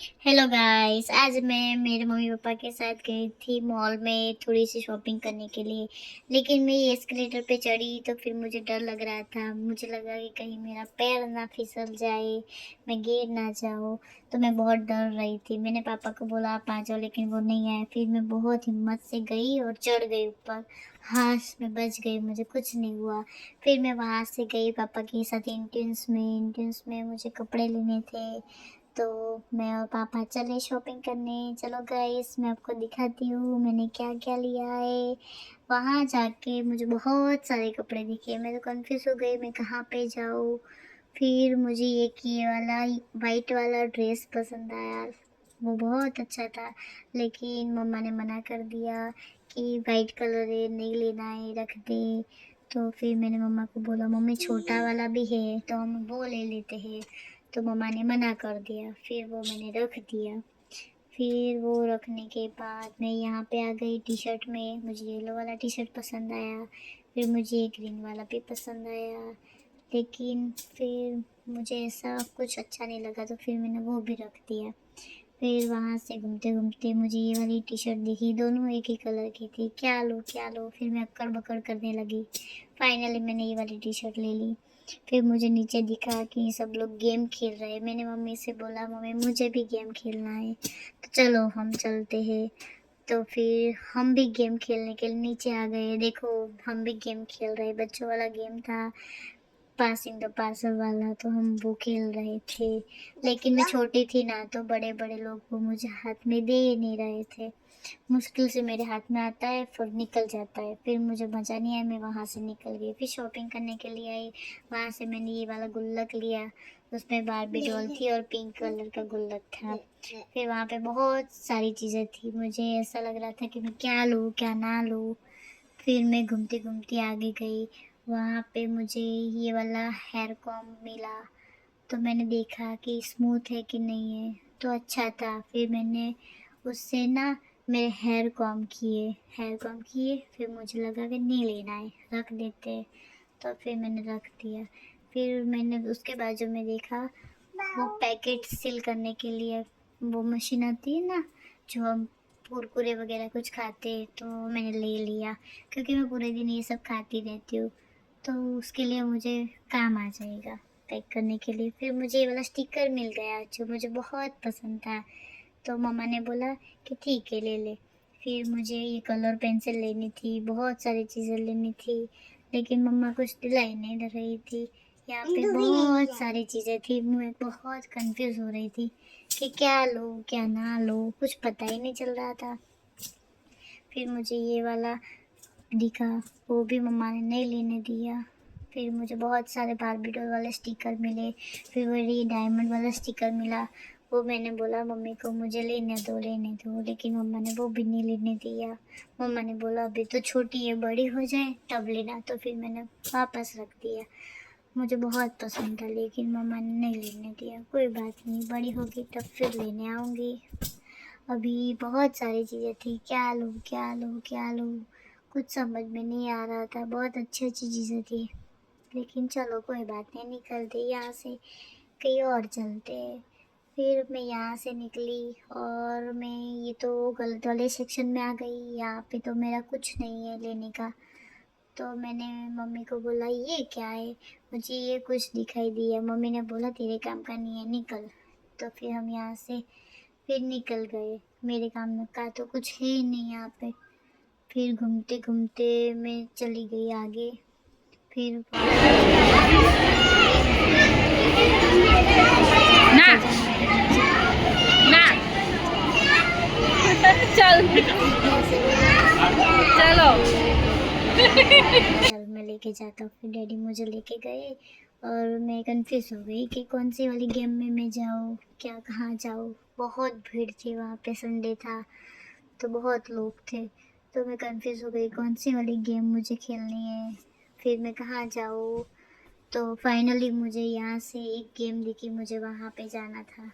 Hello guys, आज मैं मेरे मम्मी पापा के साथ गई थी मॉल में थोड़ी सी शॉपिंग करने के लिए। लेकिन मैं ये एस्केलेटर पे चढ़ी तो फिर मुझे डर लग रहा था। मुझे लगा कि कहीं मेरा पैर ना फिसल जाए, मैं गिर ना जाऊँ। तो मैं बहुत डर रही थी। मैंने पापा को बोला आप आ जाओ, लेकिन वो नहीं आए। फिर मैं बहुत हिम्मत से गई और चढ़ गई ऊपर। हाँ, मैं बच गई, मुझे कुछ नहीं हुआ। फिर मैं वहाँ से गई पापा के साथ इंटेंस में मुझे कपड़े लेने थे। तो मैं और पापा चले शॉपिंग करने। चलो गाइस, मैं आपको दिखाती हूँ मैंने क्या क्या लिया है। वहाँ जाके मुझे बहुत सारे कपड़े दिखे। मैं तो कंफ्यूज हो गई, मैं कहाँ पे जाऊँ। फिर मुझे एक ये वाला वाइट वाला ड्रेस पसंद आया। वो बहुत अच्छा था, लेकिन मम्मा ने मना कर दिया कि वाइट कलर है, नहीं लेना है, रख दे। तो फिर मैंने मम्मा को बोला मम्मी छोटा वाला भी है तो हम वो ले लेते हैं। तो मम्मा ने मना कर दिया। फिर वो मैंने रख दिया। फिर वो रखने के बाद मैं यहाँ पे आ गई टी शर्ट में। मुझे येलो वाला टी शर्ट पसंद आया। फिर मुझे ग्रीन वाला भी पसंद आया। लेकिन फिर मुझे ऐसा कुछ अच्छा नहीं लगा तो फिर मैंने वो भी रख दिया। फिर वहाँ से घूमते घूमते मुझे ये वाली टी शर्ट दिखी, दोनों एक ही कलर की थी। क्या लो क्या लो, फिर मैं अक्कड़ बक्कड़ करने लगी। फाइनली मैंने ये वाली टी शर्ट ले ली। फिर मुझे नीचे दिखा कि सब लोग गेम खेल रहे हैं। मैंने मम्मी से बोला मम्मी मुझे भी गेम खेलना है, तो चलो हम चलते हैं। तो फिर हम भी गेम खेलने के लिए नीचे आ गए। देखो, हम भी गेम खेल रहे, बच्चों वाला गेम था, पासिंग द पार्सल वाला। तो हम वो खेल रहे थे। लेकिन मैं छोटी थी ना, तो बड़े बड़े लोग वो मुझे हाथ में दे नहीं रहे थे। मुश्किल से मेरे हाथ में आता है फिर निकल जाता है। फिर मुझे मज़ा नहीं आया, मैं वहाँ से निकल गई। फिर शॉपिंग करने के लिए आई। वहाँ से मैंने ये वाला गुल्लक लिया। उसमें बारबी डॉल थी और पिंक कलर का गुल्लक था। फिर वहाँ पे बहुत सारी चीज़ें थी। मुझे ऐसा लग रहा था कि मैं क्या लूँ क्या ना लूँ। फिर मैं घूमती घूमती आगे गई। वहाँ पे मुझे ये वाला हेयर कॉम्ब मिला। तो मैंने देखा कि स्मूथ है कि नहीं है, तो अच्छा था। फिर मैंने उससे ना मेरे हेयर कॉम्ब किए। फिर मुझे लगा कि नहीं लेना है, रख देते। तो फिर मैंने रख दिया। फिर मैंने उसके बाजू में देखा वो पैकेट सील करने के लिए वो मशीन आती है ना, जो हम कुरकुरे वगैरह कुछ खाते हैं। तो मैंने ले लिया, क्योंकि मैं पूरे दिन ये सब खाती रहती हूँ। तो उसके लिए मुझे काम आ जाएगा पैक करने के लिए। फिर मुझे ये वाला स्टिकर मिल गया जो मुझे बहुत पसंद था। तो मम्मा ने बोला कि ठीक है ले ले। फिर मुझे ये कलर पेंसिल लेनी थी, बहुत सारी चीज़ें लेनी थी। लेकिन मम्मा कुछ दिलाई नहीं दे रही थी। यहाँ पे बहुत सारी चीज़ें थी, मैं बहुत कंफ्यूज हो रही थी कि क्या लूँ क्या ना लूँ, कुछ पता ही नहीं चल रहा था। फिर मुझे ये वाला दिखा, वो भी मम्मा ने नहीं लेने दिया। फिर मुझे बहुत सारे बारबी डॉल वाले स्टिकर मिले। फिर वो ये डायमंड वाला स्टिकर मिला। वो मैंने बोला मम्मी को मुझे लेने दो, लेकिन मम्मा ने वो भी नहीं लेने दिया। मम्मा ने बोला अभी तो छोटी है, बड़ी हो जाए तब लेना। तो फिर मैंने वापस रख दिया। मुझे बहुत पसंद था लेकिन मम्मा ने नहीं लेने दिया। कोई बात नहीं, बड़ी होगी तब फिर लेने आऊँगी। अभी बहुत सारी चीज़ें थी, क्या लूँ क्या लूँ क्या लूँ, कुछ समझ में नहीं आ रहा था। बहुत अच्छी अच्छी चीज़ें थी, लेकिन चलो कोई बात नहीं, निकलते यहाँ से, कहीं और चलते। फिर मैं यहाँ से निकली और मैं ये तो गलत वाले सेक्शन में आ गई। यहाँ पे तो मेरा कुछ नहीं है लेने का। तो मैंने मम्मी को बोला ये क्या है, मुझे ये कुछ दिखाई दिया। मम्मी ने बोला तेरे काम का नहीं है, निकल। तो फिर हम यहाँ से फिर निकल गए। मेरे काम का तो कुछ है ही नहीं यहाँ पे। फिर घूमते घूमते मैं चली गई आगे। फिर वहाँ पे ना मुझे ना चल ऐसे बोला चलो कि चल मैं लेके जाता हूँ। फिर डैडी मुझे लेके गए और मैं कंफ्यूज हो गई कि कौन सी वाली गेम में मैं जाऊँ, क्या कहाँ जाऊँ। बहुत भीड़ थी वहाँ पे, संडे था तो बहुत लोग थे। तो मैं कंफ्यूज हो गई कौन सी वाली गेम मुझे खेलनी है, फिर मैं कहाँ जाऊँ। तो फाइनली मुझे यहाँ से एक गेम दिखी, मुझे वहाँ पे जाना था।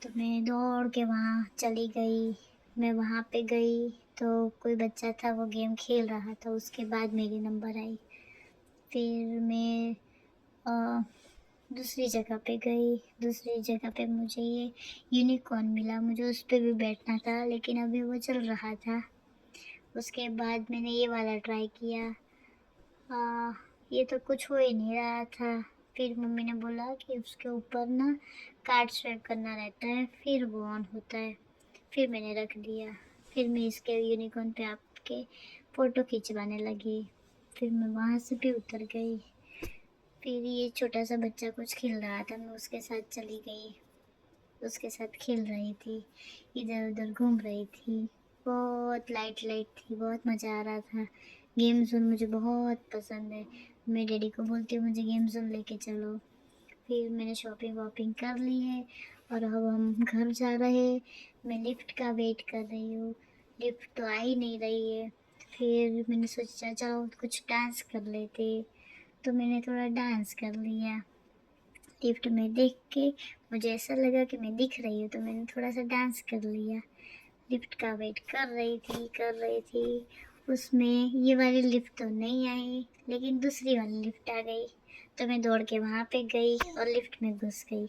तो मैं दौड़ के वहाँ चली गई। मैं वहाँ पे गई तो कोई बच्चा था, वो गेम खेल रहा था। उसके बाद मेरी नंबर आई। फिर मैं दूसरी जगह पे गई, दूसरी जगह पे मुझे ये यूनिकॉर्न मिला, मुझे उस पे भी बैठना था लेकिन अभी वो चल रहा था। उसके बाद मैंने ये वाला ट्राई किया, ये तो कुछ हो ही नहीं रहा था। फिर मम्मी ने बोला कि उसके ऊपर ना कार्ड स्वैप करना रहता है, फिर वो ऑन होता है। फिर मैंने रख दिया, फिर मैं इसके यूनिकॉर्न पे आपके फ़ोटो खिंचवाने लगी, फिर मैं वहाँ से भी उतर गई। फिर ये छोटा सा बच्चा कुछ खेल रहा था, मैं उसके साथ चली गई, उसके साथ खेल रही थी, इधर उधर घूम रही थी। बहुत लाइट लाइट थी, बहुत मज़ा आ रहा था। गेम जोन मुझे बहुत पसंद है, मैं डैडी को बोलती हूँ मुझे गेम जोन लेके चलो। फिर मैंने शॉपिंग वॉपिंग कर ली है और अब हम घर जा रहे हैं। मैं लिफ्ट का वेट कर रही हूँ, लिफ्ट तो आ ही नहीं रही है। फिर मैंने सोचा चलो कुछ डांस कर लेते, तो मैंने थोड़ा डांस कर लिया। लिफ्ट में देख के मुझे ऐसा लगा कि मैं दिख रही हूँ, तो मैंने थोड़ा सा डांस कर लिया। लिफ्ट का वेट कर रही थी, उसमें ये वाली लिफ्ट तो नहीं आई, लेकिन दूसरी वाली लिफ्ट आ गई। तो मैं दौड़ के वहाँ पे गई और लिफ्ट में घुस गई।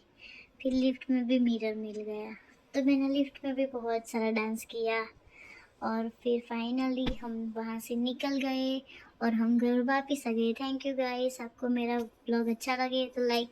फिर लिफ्ट में भी मिरर मिल गया, तो मैंने लिफ्ट में भी बहुत सारा डांस किया और फिर फाइनली हम वहाँ से निकल गए और हम घर वापस आ गए। थैंक यू गाइस, आपको मेरा ब्लॉग अच्छा लगे तो लाइक